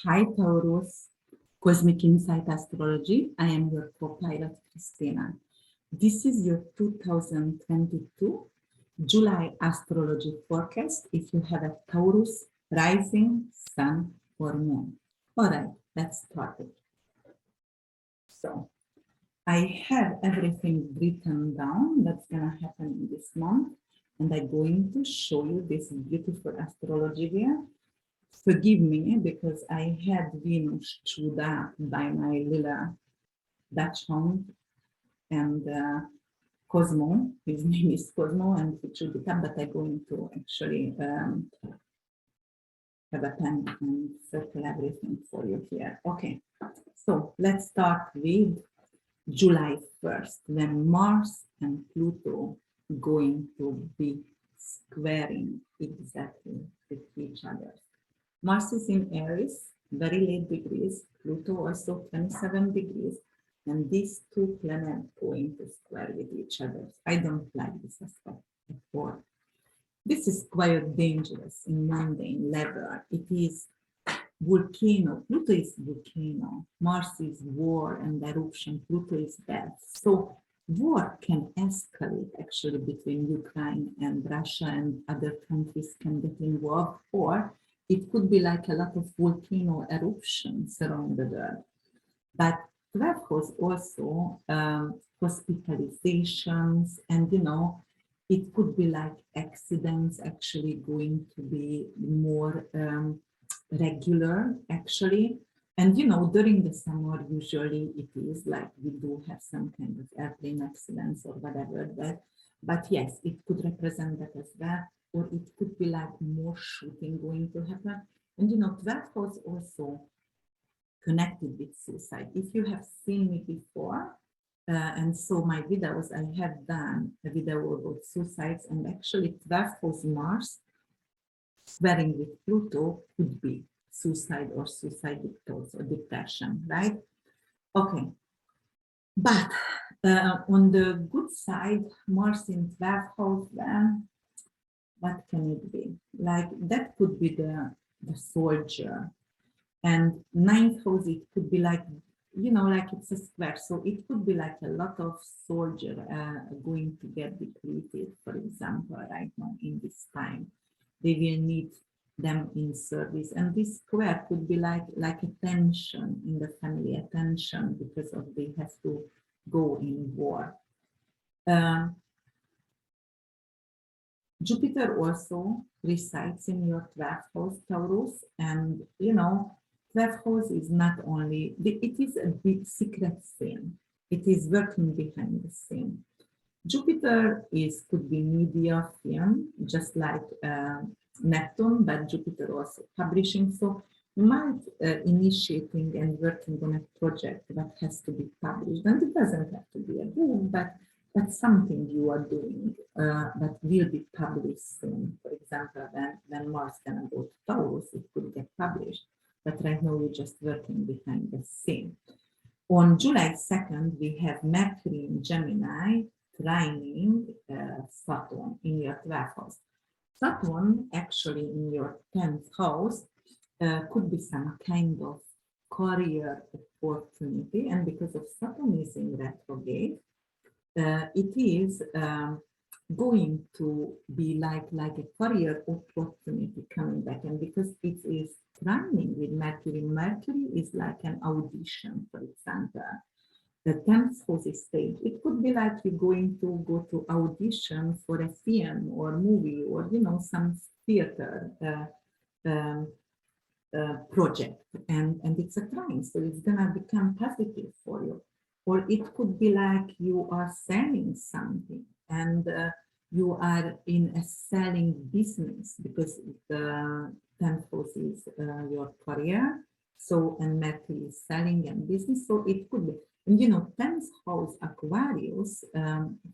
Hi, Taurus, Cosmic Insight Astrology. I am your co-pilot, Christina. This is your 2022 July astrology forecast if you have a Taurus rising, sun, or moon. All right, let's start it. So, I have everything written down that's going to happen in this month, and I'm going to show you this beautiful astrology here. Forgive me because I had Venus chewed up by my little Dutch hound and Cosmo. His name is Cosmo, and he chewed it up, but I'm going to actually have a pen and circle everything for you here. Okay, so let's start with July 1st, when Mars and Pluto going to be squaring exactly with each other. Mars is in Aries, very late degrees, Pluto also 27 degrees, and these two planets going to square with each other. I don't like this aspect at all. This is quite dangerous in mundane level. It is volcano. Pluto is volcano. Mars is war and eruption. Pluto is death. So war can escalate actually between Ukraine and Russia, and other countries can get involved, or it could be like a lot of volcano eruptions around the world. But 12 house also hospitalizations, and it could be like accidents actually going to be more regular actually. And during the summer usually it is like we do have some kind of airplane accidents or whatever, but yes, it could represent that as well, or it could be like more shooting going to happen. And 12 house also connected with suicide. If you have seen me before and saw my videos, I have done a video about suicides, and actually 12 house Mars squaring with Pluto could be suicide or suicidal thoughts or depression, right? Okay, but on the good side, Mars in 12th house, then what can it be? Like that could be the soldier, and 9th house, it could be like like it's a square, so it could be like a lot of soldier going to get depleted, for example, right now in this time. They will need them in service, and this square could be like a tension in the family, a tension because of they have to go in war. Jupiter also resides in your 12th house, Taurus, and 12th house is not only, it is a big secret thing. It is working behind the scene. Jupiter could be media, film, just like Neptune, but Jupiter also publishing. So you might initiating and working on a project that has to be published, and it doesn't have to be a book, but something you are doing that will be published soon. For example, when Mars gonna go to Taurus, it could get published. But right now we're just working behind the scene. On July 2nd, we have Mercury in Gemini trining Saturn in your 12th house. Saturn actually in your 10th house could be some kind of career opportunity, and because of Saturn is in retrograde, it is going to be like a career opportunity coming back, and because it is trining with Mercury, Mercury is like an audition, for example. The 10th house stage, it could be like you're going to go to audition for a film or movie, or some theater project, and it's a trine, so it's gonna become positive for you. Or it could be like you are selling something, and you are in a selling business, because the 10th house is your career, so, and Mercury is selling and business, so it could be. And 10th house Aquarius,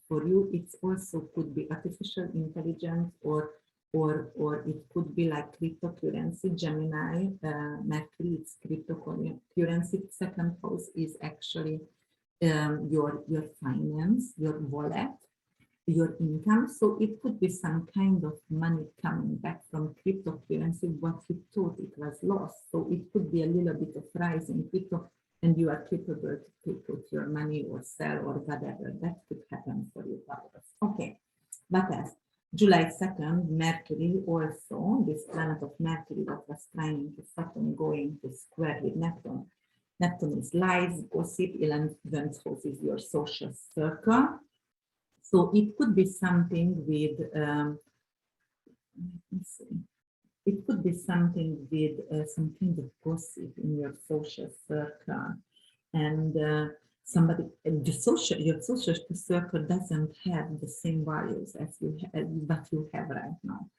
for you, it's also could be artificial intelligence, or it could be like cryptocurrency. Gemini, Mercury, it's cryptocurrency. Second house is actually your finance, your wallet. your income. So it could be some kind of money coming back from cryptocurrency, what you thought it was lost. So it could be a little bit of rise in crypto, and you are capable to put your money or sell or whatever. That could happen for you, Taurus. Okay, but as July 2nd, Mercury also, this planet of Mercury that was trying to Saturn going to square with Neptune. Neptune is lies, gossip, 11th house is your social circle. So it could be something with, let me see. It could be something with some kind of gossip in your social circle, and somebody, your social circle doesn't have the same values as you have, that you have right now.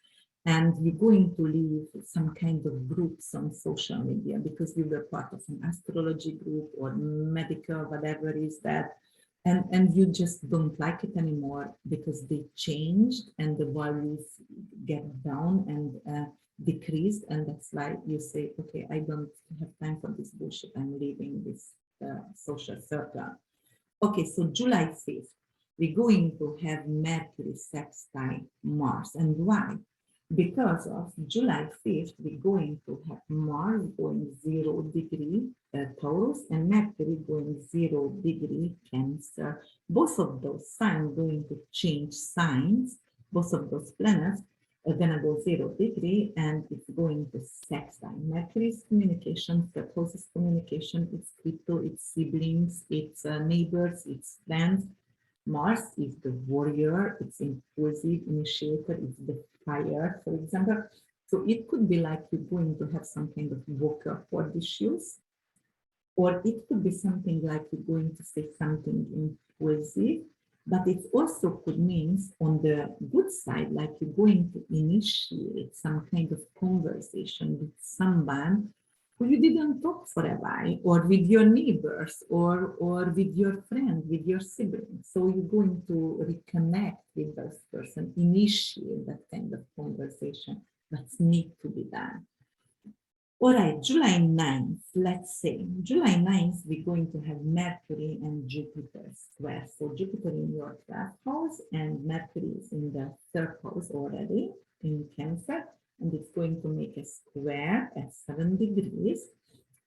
And you're going to leave some kind of groups on social media because you were part of an astrology group or medical, whatever is that. And you just don't like it anymore because they changed and the values get down and decreased. And that's why you say, okay, I don't have time for this bullshit. I'm leaving this social circle. Okay, so July 5th, we're going to have Mercury sextile Mars. And why? Because of July 5th, we're going to have Mars going 0 degree Taurus and Mercury going 0 degree Cancer. Both of those signs going to change signs. Both of those planets are going to go 0 degree and it's going to sextile. Mercury is communication, Taurus is communication, it's crypto, it's siblings, it's neighbors, it's friends. Mars is the warrior, it's impulsive, initiator, it's the fire, for example. So it could be like you're going to have some kind of vocal cord issues, or it could be something like you're going to say something impulsive, but it also could mean on the good side, like you're going to initiate some kind of conversation with someone who you didn't talk for a while, or with your neighbors, or with your friend, with your siblings. So you're going to reconnect with this person, initiate that kind of conversation that needs to be done. All right, July 9th, let's say, July 9th, we're going to have Mercury and Jupiter square. So Jupiter in your 12th house and Mercury is in the 3rd house already in Cancer. And it's going to make a square at 7 degrees.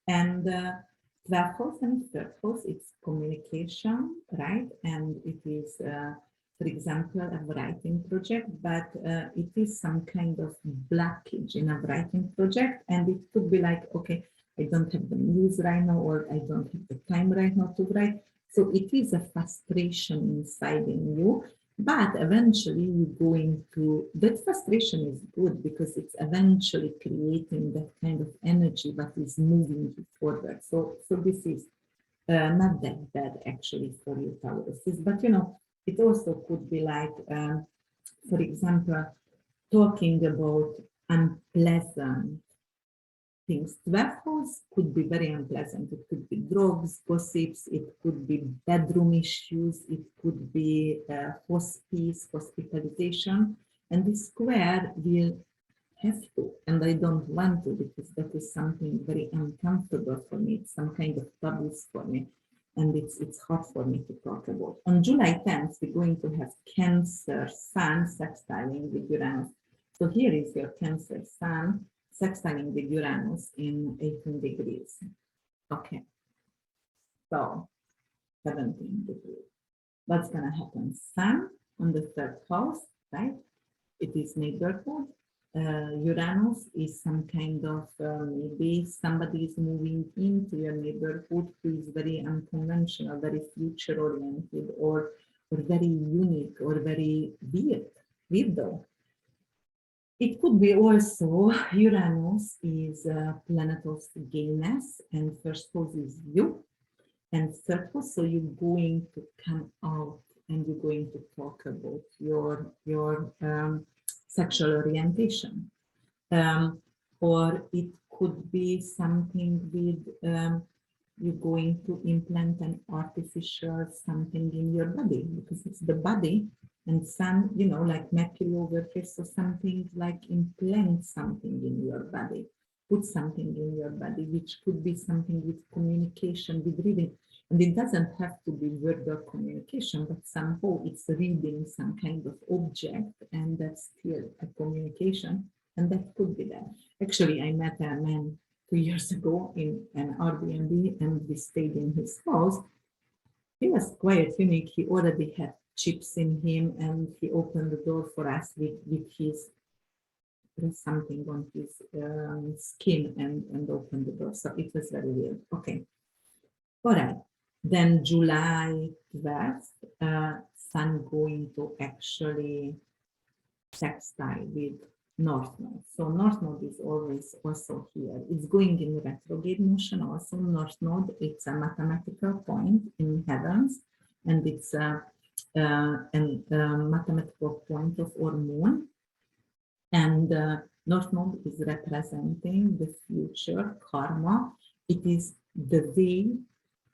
And 12th house and 3rd house, it's communication, right? And it is, for example, a writing project, but it is some kind of blockage in a writing project. And it could be like, okay, I don't have the muse right now, or I don't have the time right now to write. So it is a frustration inside in you. But eventually you're going to, that frustration is good because it's eventually creating that kind of energy that is moving you forward. So this is not that bad actually for you, Taurus. But you know, it also could be like, for example, talking about unpleasant things. 12th house could be very unpleasant. It could be drugs, gossips, it could be bedroom issues, it could be hospice, hospitalization. And this square will have to, and I don't want to, because that is something very uncomfortable for me. It's some kind of taboos for me. And it's hard for me to talk about. On July 10th, we're going to have Cancer Sun sextiling with Uranus. So here is your Cancer Sun sextiling with Uranus in 18 degrees. Okay, so 17 degrees. What's going to happen? Sun on the 3rd house, right? It is neighborhood. Uranus is some kind of, maybe somebody is moving into your neighborhood who is very unconventional, very future oriented, or very unique, or very weird though. It could be also Uranus is a planet of gayness, and 1st house is you, and 3rd house, so you're going to come out and you're going to talk about your sexual orientation. Or it could be something with you're going to implant an artificial something in your body, because it's the body. And Sun, you know, like Mercury over here, so something like implant something in your body, put something in your body, which could be something with communication, with reading. And it doesn't have to be verbal communication, but somehow it's reading some kind of object, and that's still a communication, and that could be that. Actually, I met a man 2 years ago in an Airbnb, and we stayed in his house. He was quite unique. He already had chips in him, and he opened the door for us with his something on his skin, and opened the door. So it was very weird. Okay. All right. Then July 12th, Sun going to actually sextile with North Node. So North Node is always also here. It's going in retrograde motion also. North Node, it's a mathematical point in heavens, and it's a mathematical point of our moon. And North Node is representing the future karma. It is the way,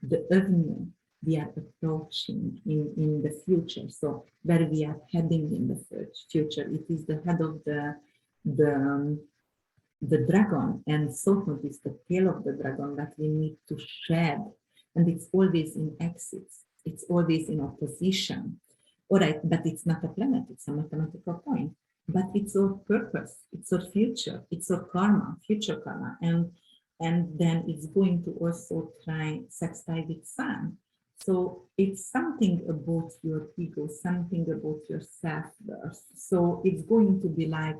the avenue we are approaching in the future. So where we are heading in the future, it is the head of the dragon, and South Node is the tail of the dragon that we need to shed. And it's always in exits. It's always in opposition. All right, but it's not a planet, it's a mathematical point. But it's our purpose, it's our future, it's our karma, future karma. And then it's going to also try sextile with Sun. So it's something about your ego, something about your self-worth. So it's going to be like,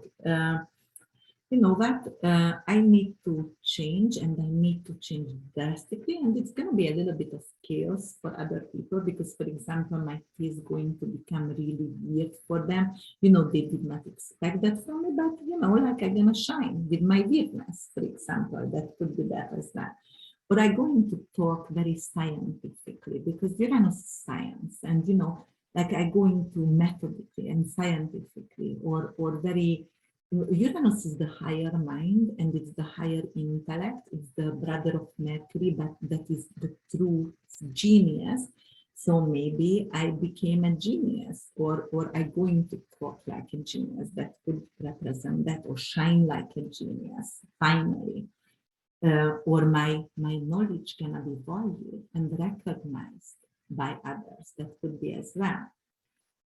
you know what, I need to change, and I need to change drastically, and it's going to be a little bit of chaos for other people, because, for example, my tea is going to become really weird for them. You know, they did not expect that from me, but, you know, like I'm going to shine with my weirdness, for example. That could be that as that. But I'm going to talk very scientifically, because Uranus is science, and, you know, like I'm going to methodically and scientifically, or very. Uranus is the higher mind, and it's the higher intellect. It's the brother of Mercury, but that is the true genius. So maybe I became a genius, or I'm going to talk like a genius. That could represent that, or shine like a genius, finally. Or my knowledge gonna be valued and recognized by others. That could be as well.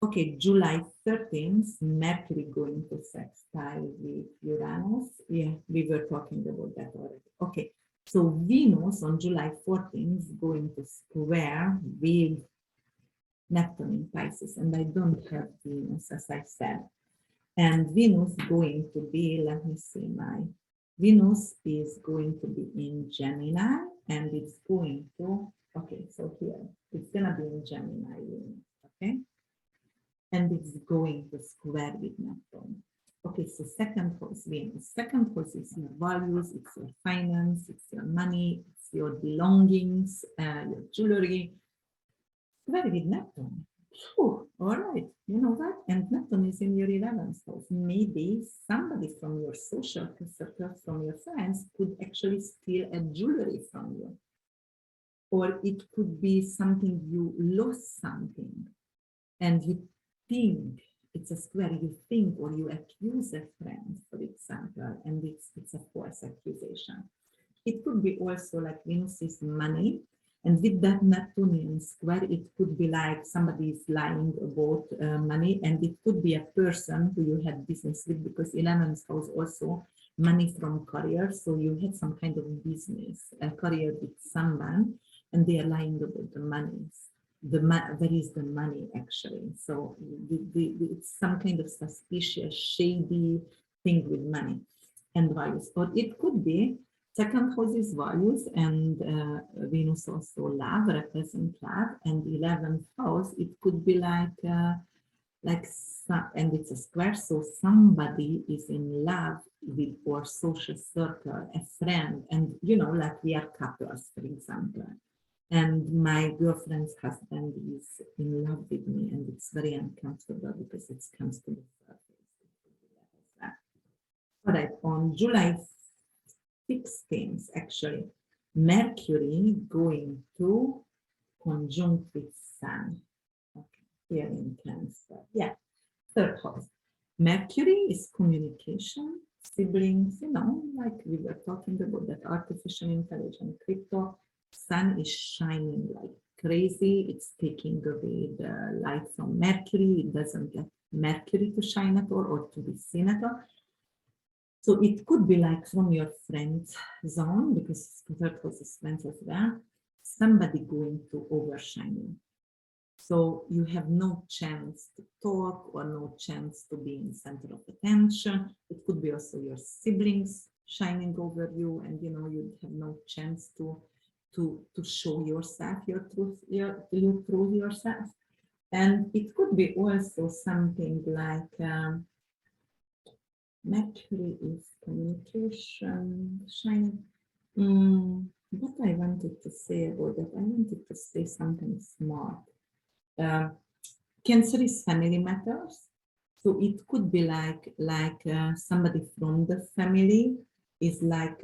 Okay, July 13th, Mercury going to sextile with Uranus. Yeah, we were talking about that already. Okay, so Venus on July 14th going to square with Neptune in Pisces, and I don't have Venus, as I said. And Venus going to be, let me see, my Venus is going to be in Gemini, and it's going to, okay, so here, it's gonna be in Gemini, okay? And it's going to square with Neptune. Okay, so second house, Venus. Second house is your values, it's your finance, it's your money, it's your belongings, your jewelry. Square with Neptune. Whew, all right, you know that? And Neptune is in your 11th house. Maybe somebody from your social circle, from your friends, could actually steal a jewelry from you. Or it could be something, you lost something, and you think it's a square, you think, or you accuse a friend, for example, and it's a false accusation. It could be also like Venus is money, and with that Neptunian square, it could be like somebody is lying about money, and it could be a person who you had business with, because 11th house also money from career, so you had some kind of business, a career with someone, and they are lying about the monies. There is the money actually. So it's some kind of suspicious, shady thing with money and values. Or it could be second house is values, and Venus also love, represent love, and 11th house, it could be like and it's a square, so somebody is in love with our social circle, a friend, and you know, like we are couples, for example. And my girlfriend's husband is in love with me, and it's very uncomfortable because it comes to the surface. All right, on July 16th, actually, Mercury going to conjunct with Sun. Okay, here in Cancer. Yeah, third house. Mercury is communication, siblings, you know, like we were talking about that artificial intelligence, crypto. sun is shining like crazy. It's taking away the light from Mercury. It doesn't let Mercury to shine at all or to be seen at all. So it could be like from your friend's zone, because third house is friends as well, somebody going to overshine you. So you have no chance to talk or no chance to be in the center of attention. It could be also your siblings shining over you, and you know you have no chance to show yourself, your truth yourself. And it could be also something like Mercury is communication, shining. What I wanted to say about that, I wanted to say something smart. Cancer is family matters, so it could be like somebody from the family is like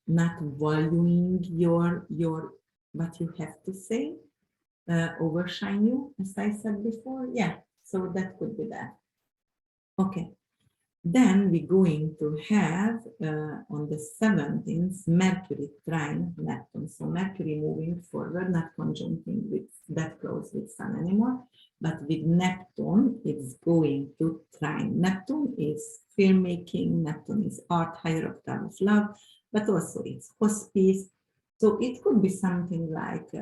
not valuing your what you have to say, overshine you, as I said before. Yeah, so that could be that. Okay. Then we're going to have on the 17th Mercury trine Neptune. So Mercury moving forward, not conjuncting with that close with Sun anymore, but with Neptune, it's going to trine. Neptune is filmmaking, Neptune is art, higher octave of love, but also it's hospice. So it could be something like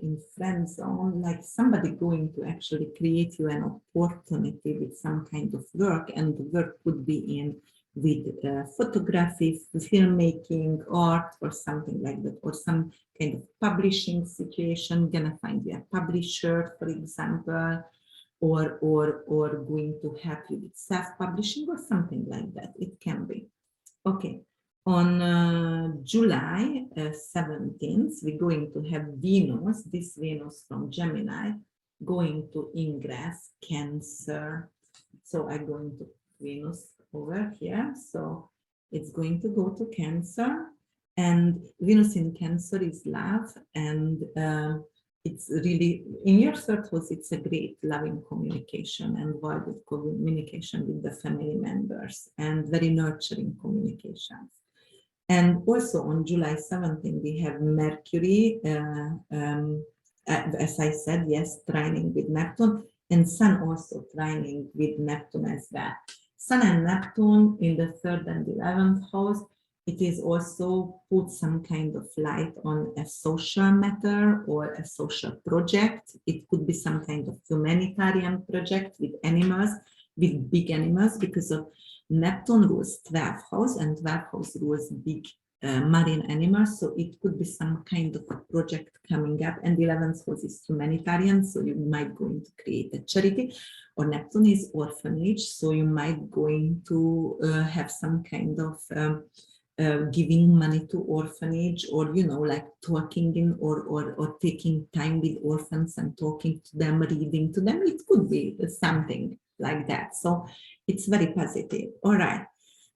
in friend zone, like somebody going to actually create you an opportunity with some kind of work, and the work could be in with photography, filmmaking, art, or something like that, or some kind of publishing situation, gonna find you a publisher, for example, or going to help you with self-publishing or something like that. It can be. Okay. On July 17th, we're going to have Venus, this Venus from Gemini, going to ingress Cancer. So I'm going to Venus over here. So it's going to go to Cancer, and Venus in Cancer is love, and it's really, in your third house, it's a great loving communication and vibrant communication with the family members, and very nurturing communications. And also on July 17th, we have Mercury, as I said, yes, trining with Neptune, and Sun also trining with Neptune as well. Sun and Neptune in the 3rd and 11th house, it is also put some kind of light on a social matter or a social project. It could be some kind of humanitarian project with animals, with big animals, because of Neptune rules 12th house, and 12th house rules big marine animals. So it could be some kind of a project coming up, and 11th house is humanitarian. So you might going to create a charity, or Neptune is orphanage. So you might going to have some kind of giving money to orphanage, or you know, like talking in or taking time with orphans and talking to them, reading to them. It could be something like that. So it's very positive. All right.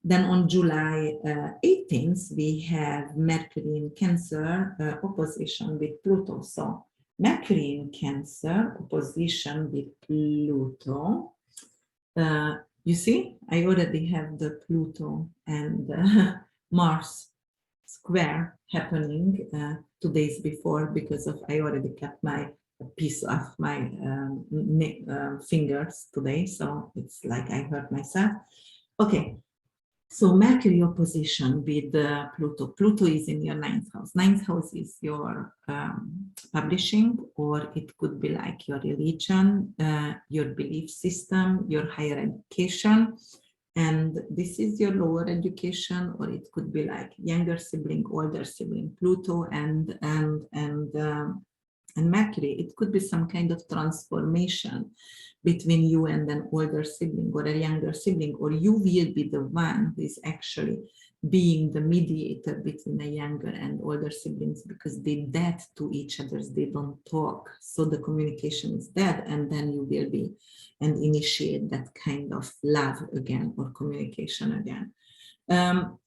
Then on July 18th, we have Mercury in Cancer opposition with Pluto. So Mercury in Cancer opposition with Pluto. You see, I already have the Pluto and Mars square happening 2 days before, because of I already cut my piece of my fingers today, so it's like I hurt myself. Okay, so Mercury opposition with Pluto. Pluto is in your 9th house. 9th house is your publishing, or it could be like your religion, your belief system, your higher education. And this is your lower education, or it could be like younger sibling, older sibling, Pluto and Mercury. It could be some kind of transformation between you and an older sibling or a younger sibling, or you will be the one who is actually being the mediator between a younger and older siblings, because they're dead to each other, they don't talk. So the communication is dead, and then you will be and initiate that kind of love again, or communication again.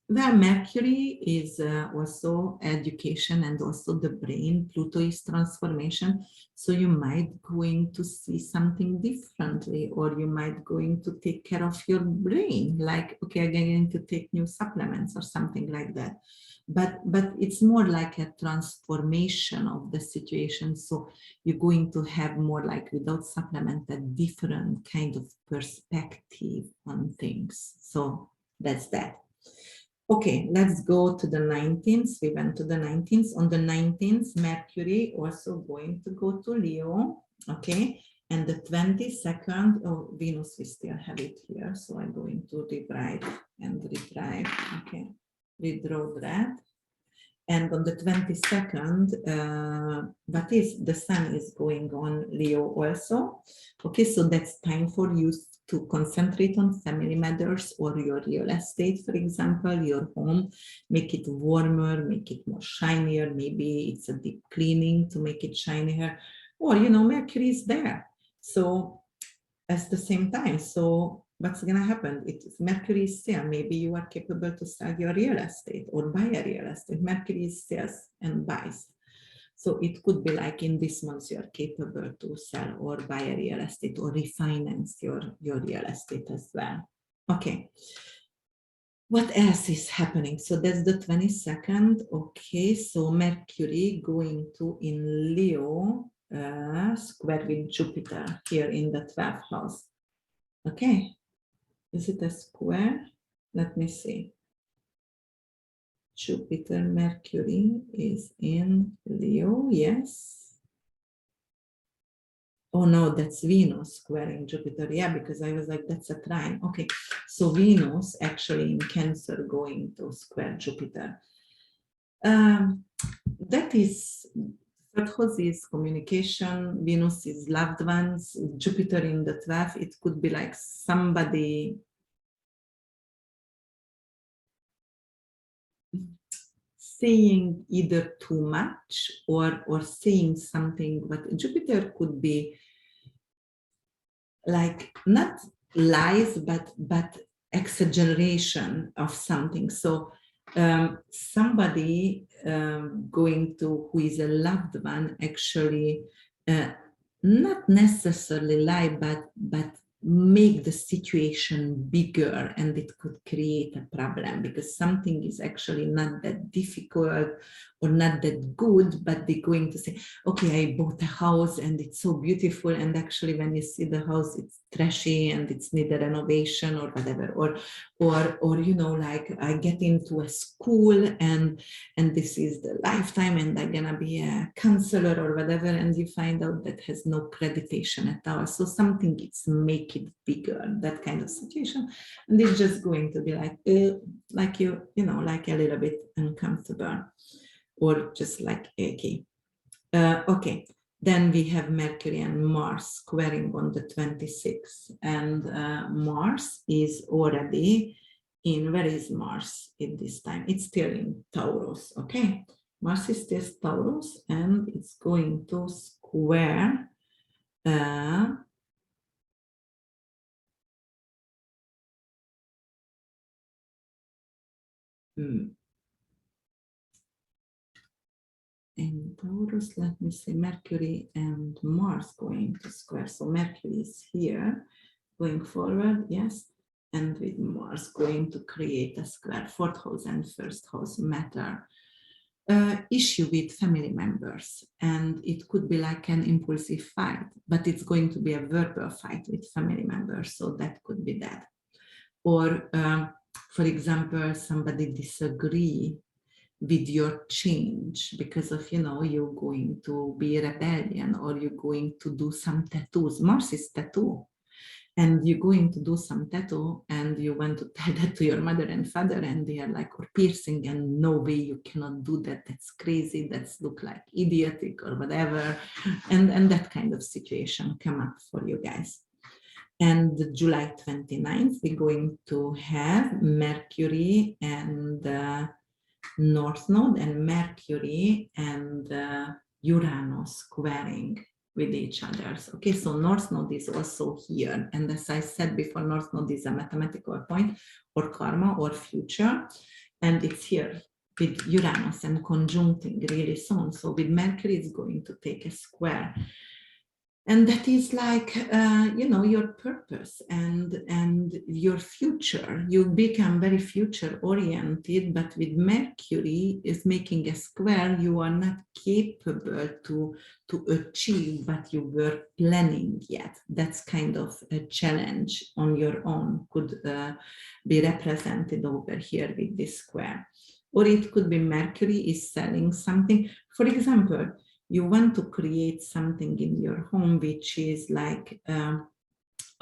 Where Mercury is also education and also the brain, Pluto is transformation. So you might going to see something differently, or you might going to take care of your brain, like, okay, I'm going to take new supplements or something like that. but it's more like a transformation of the situation. So you're going to have more like, without supplement, a different kind of perspective on things. So that's that. Okay, let's go to the 19th. We went to the 19th. On the 19th, Mercury also going to go to Leo. Okay, and the 22nd, oh, Venus, we still have it here. So I'm going to rewrite and rewrite. Okay, redraw that. And on the 22nd, that is, the sun is going on Leo also. Okay, so that's time for you to concentrate on family matters or your real estate, for example, your home, make it warmer, make it more shinier. Maybe it's a deep cleaning to make it shinier, or, you know, Mercury is there. So at the same time, so what's going to happen? If Mercury is still, maybe you are capable to sell your real estate or buy a real estate. Mercury is sells and buys. So it could be like in this month you are capable to sell or buy a real estate or refinance your real estate as well. Okay. What else is happening? So that's the 22nd. Okay, so Mercury going to in Leo, square with Jupiter here in the 12th house. Okay, is it a square? Let me see. Jupiter, Mercury is in Leo, yes. Oh no, that's Venus squaring Jupiter. Yeah, because I was like, that's a trine. Okay, so Venus actually in Cancer going to square Jupiter. That is, third house is communication, Venus is loved ones, Jupiter in the 12th. It could be like somebody saying either too much or saying something, but Jupiter could be like not lies, but exaggeration of something. So somebody going to who is a loved one actually not necessarily lie, but make the situation bigger, and it could create a problem because something is actually not that difficult or not that good, but they're going to say, okay, I bought a house and it's so beautiful, and actually when you see the house, it's trashy and it's need a renovation or whatever, or you know, like I get into a school and this is the lifetime and I'm gonna be a counselor or whatever, and you find out that has no accreditation at all. So something it's make it bigger, that kind of situation, and it's just going to be like you know, like a little bit uncomfortable or just like achy. Okay, then we have Mercury and Mars squaring on the 26th, and Mars is already in, where is Mars at this time? It's still in Taurus, okay? Mars is still Taurus, and it's going to square in Taurus, let me see, Mercury and Mars going to square. So Mercury is here, going forward, yes, and with Mars going to create a square. Fourth house and first house matter. Issue with family members, and it could be like an impulsive fight, but it's going to be a verbal fight with family members, so that could be that. Or, for example, somebody disagree with your change because of, you know, you're going to be rebellion or you're going to do some tattoos. Mars is tattoo, and you're going to do some tattoo and you want to tell that to your mother and father, and they are like, or piercing, and no way, you cannot do that, that's crazy, that's look like idiotic or whatever, and that kind of situation come up for you guys. And July 29th, we're going to have Mercury and North Node and Mercury and Uranus squaring with each other. Okay, so North Node is also here. And as I said before, North Node is a mathematical point or karma or future. And it's here with Uranus and conjuncting really soon. So with Mercury, it's going to take a square. And that is like, you know, your purpose and your future. You become very future oriented, but with Mercury is making a square, you are not capable to achieve what you were planning yet. That's kind of a challenge on your own, could be represented over here with this square. Or it could be Mercury is selling something. For example, you want to create something in your home which is like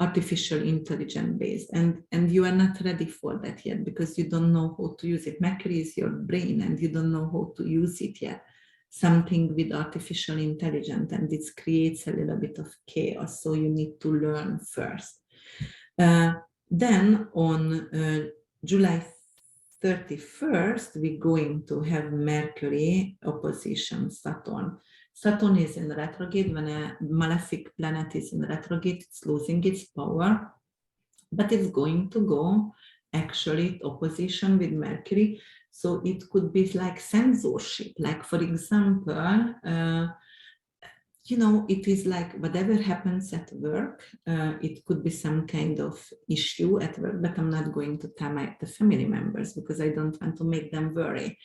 artificial intelligence based, and you are not ready for that yet because you don't know how to use it. Mercury is your brain and you don't know how to use it yet. Something with artificial intelligence, and it creates a little bit of chaos, so you need to learn first. Then on July 31st, we're going to have Mercury opposition Saturn. Saturn is in retrograde. When a malefic planet is in retrograde, it's losing its power, but it's going to go actually opposition with Mercury. So it could be like censorship. Like, for example, you know, it is like whatever happens at work, it could be some kind of issue at work, but I'm not going to tell the family members because I don't want to make them worry.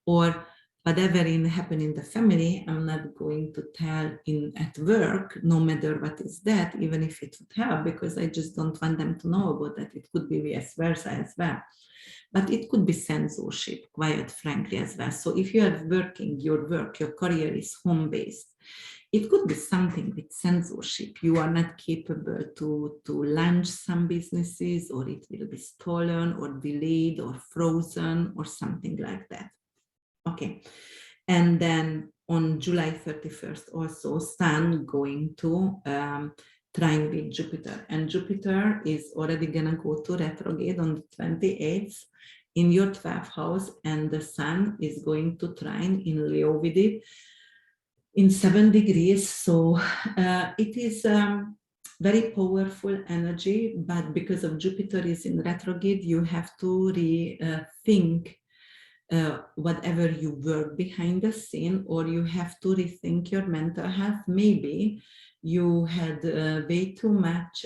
Or whatever happen in the family, I'm not going to tell at work, no matter what is that, even if it would help, because I just don't want them to know about that. It could be vice versa as well. But it could be censorship, quite frankly, as well. So if you are working, your career is home-based, it could be something with censorship. You are not capable to launch some businesses, or it will be stolen or delayed or frozen or something like that. Okay, and then on July 31st also, Sun going to trine with Jupiter, and Jupiter is already gonna go to retrograde on the 28th in your 12th house, and the Sun is going to trine in Leo with it in 7 degrees. So it is very powerful energy, but because of Jupiter is in retrograde, you have to rethink whatever you work behind the scene, or you have to rethink your mental health. Maybe you had way too much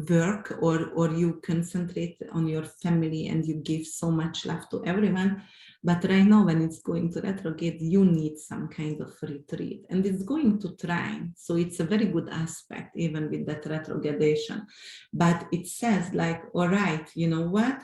work, or you concentrate on your family and you give so much love to everyone. But right now, when it's going to retrograde, you need some kind of retreat, and it's going to trine. So it's a very good aspect, even with that retrogradation. But it says like, all right, you know what?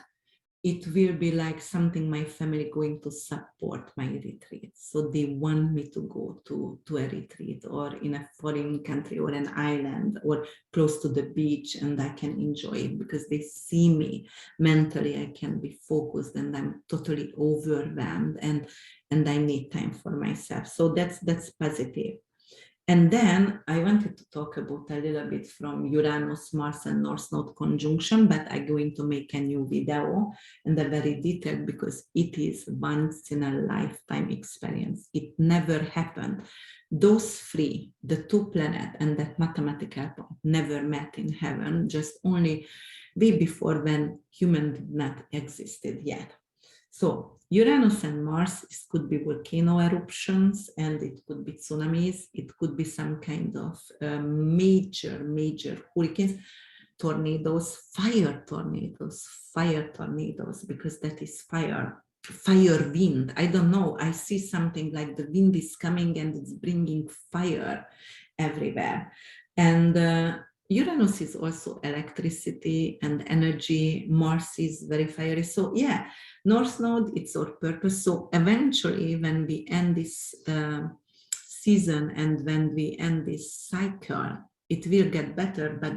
It will be like something my family going to support my retreat. So they want me to go to a retreat, or in a foreign country or an island or close to the beach, and I can enjoy it because they see me mentally. I can be focused, and I'm totally overwhelmed, and I need time for myself. So that's positive. And then I wanted to talk about a little bit from Uranus, Mars, and North Node conjunction, but I'm going to make a new video, and a very detailed, because it is once in a lifetime experience. It never happened. Those three, the two planets and that mathematical point, never met in heaven, just only way before, when human did not existed yet. So Uranus and Mars, could be volcano eruptions, and it could be tsunamis. It could be some kind of major hurricanes, tornadoes, fire tornadoes, because that is fire wind. I don't know. I see something like the wind is coming and it's bringing fire everywhere. And Uranus is also electricity and energy. Mars is very fiery. So yeah, North Node, it's our purpose. So eventually, when we end this season and when we end this cycle, it will get better, but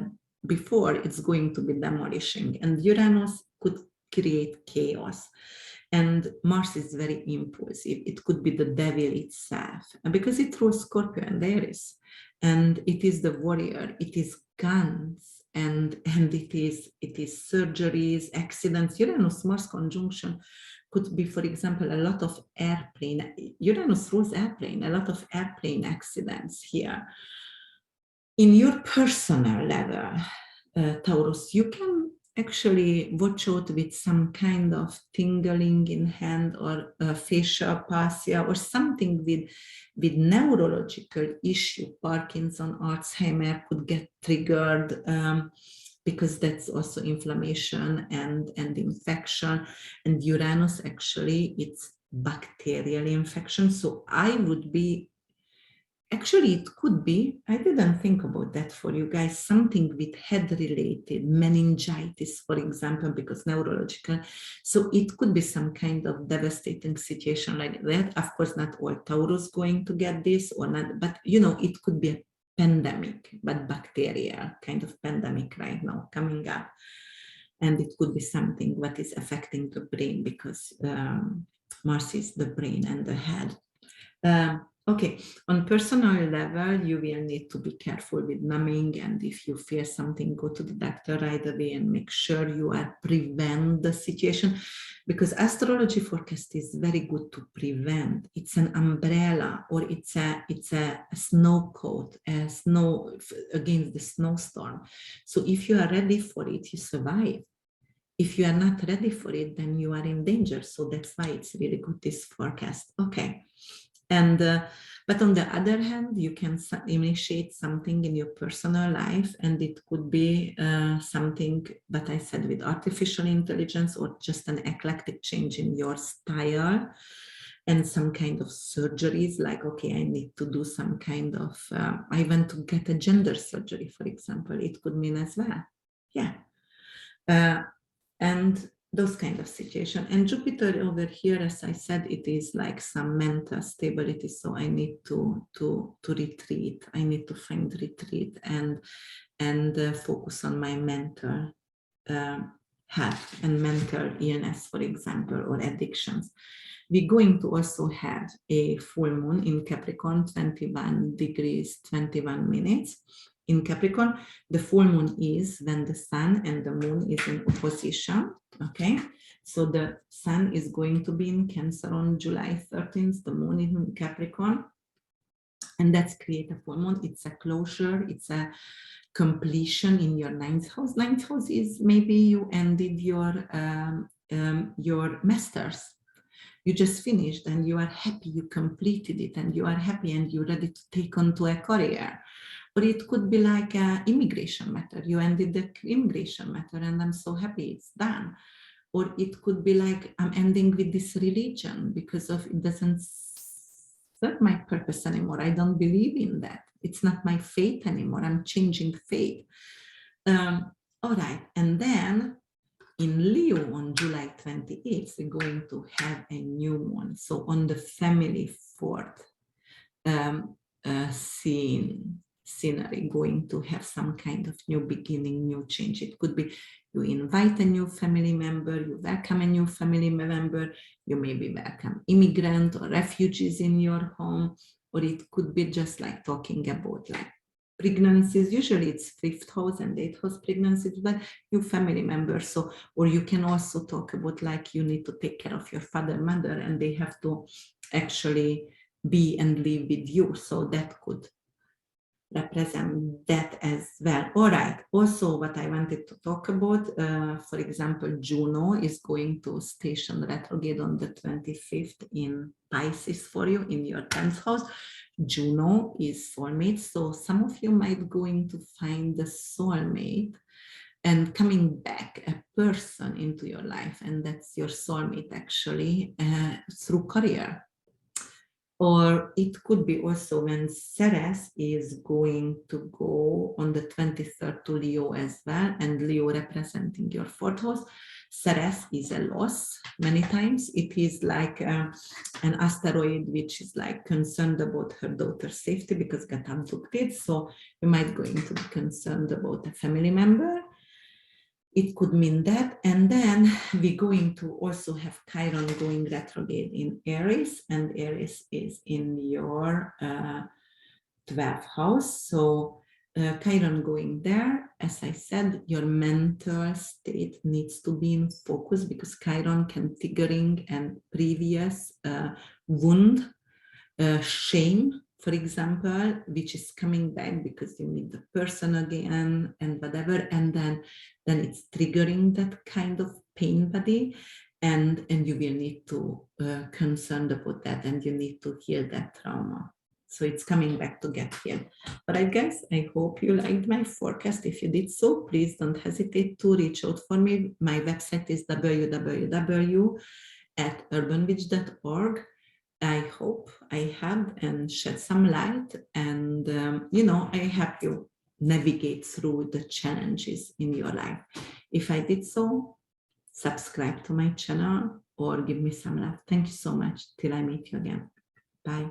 before, it's going to be demolishing. And Uranus could create chaos. And Mars is very impulsive. It could be the devil itself, because it rules Scorpio and Aries. And it is the warrior. It is guns, and it is surgeries, accidents. Uranus-Mars conjunction could be, for example, a lot of airplane. Uranus rules airplane, a lot of airplane accidents here. In your personal level, Taurus, you can actually watch out with some kind of tingling in hand or facial aphasia or something with neurological issue. Parkinson, Alzheimer could get triggered because that's also inflammation and infection. And Uranus, actually, it's bacterial infection. So I would be, actually, it could be, I didn't think about that for you guys, something with head related, meningitis, for example, because neurological. So it could be some kind of devastating situation like that. Of course, not all Taurus going to get this or not, but you know, it could be a pandemic, but bacterial kind of pandemic right now coming up. And it could be something that is affecting the brain because Mars is the brain and the head. Okay, on personal level, you will need to be careful with numbing, and if you feel something, go to the doctor right away and make sure you are prevent the situation, because astrology forecast is very good to prevent. It's an umbrella, or it's a snow coat, a snow against the snowstorm. So if you are ready for it, you survive. If you are not ready for it, then you are in danger. So that's why it's really good, this forecast. Okay. And but on the other hand, you can initiate something in your personal life, and it could be something that I said with artificial intelligence, or just an eclectic change in your style, and some kind of surgeries, like, okay, I need to do some kind of, I want to get a gender surgery, for example. It could mean as well. Yeah. And those kind of situation. And Jupiter over here, as I said, it is like some mental stability. So I need to retreat. I need to find retreat and focus on my mental health and mental illness, for example, or addictions. We're going to also have a full moon in Capricorn, 21 degrees, 21 minutes. In Capricorn, the full moon is when the sun and the moon is in opposition, okay? So the sun is going to be in Cancer on July 13th, the moon is in Capricorn, and that's create a full moon. It's a closure, it's a completion in your ninth house. Ninth house is maybe you ended your master's. You just finished and you are happy, you completed it, and you are happy and you're ready to take on to a career. Or it could be like an immigration matter. You ended the immigration matter and I'm so happy it's done. Or it could be like, I'm ending with this religion because of it doesn't serve my purpose anymore. I don't believe in that. It's not my faith anymore. I'm changing faith. All right. And then in Leo on July 28th, we're going to have a new moon. So on the family fourth scenery, going to have some kind of new beginning, new change. It could be you invite a new family member, you welcome a new family member, you maybe welcome immigrant or refugees in your home, or it could be just like talking about like pregnancies. Usually it's 5th house and 8th house pregnancies, but new family members. So, or you can also talk about like you need to take care of your father, mother, and they have to actually be and live with you. So that could represent that as well. All right. Also, what I wanted to talk about, for example, Juno is going to station retrograde on the 25th in Pisces for you in your 10th house. Juno is soulmate. So some of you might going to find the soulmate and coming back a person into your life. And that's your soulmate actually through career. Or it could be also when Ceres is going to go on the 23rd to Leo as well, and Leo representing your 4th house. Ceres is a loss many times. It is like an asteroid which is like concerned about her daughter's safety because got abducted. So you might going to be concerned about a family member. It could mean that. And then we're going to also have Chiron going retrograde in Aries, and Aries is in your 12th house. So Chiron going there, as I said, your mental state needs to be in focus because Chiron can triggering and previous wound, shame, for example, which is coming back because you meet the person again and whatever, and then it's triggering that kind of pain body, and you will need to concerned about that, and you need to heal that trauma. So it's coming back to get healed. All right, guys, I hope you liked my forecast. If you did so, please don't hesitate to reach out for me. My website is www.urbanwitch.org. I hope I helped and shed some light, and I help you navigate through the challenges in your life. If I did so, subscribe to my channel or give me some love. Thank you so much. Till I meet you again. Bye.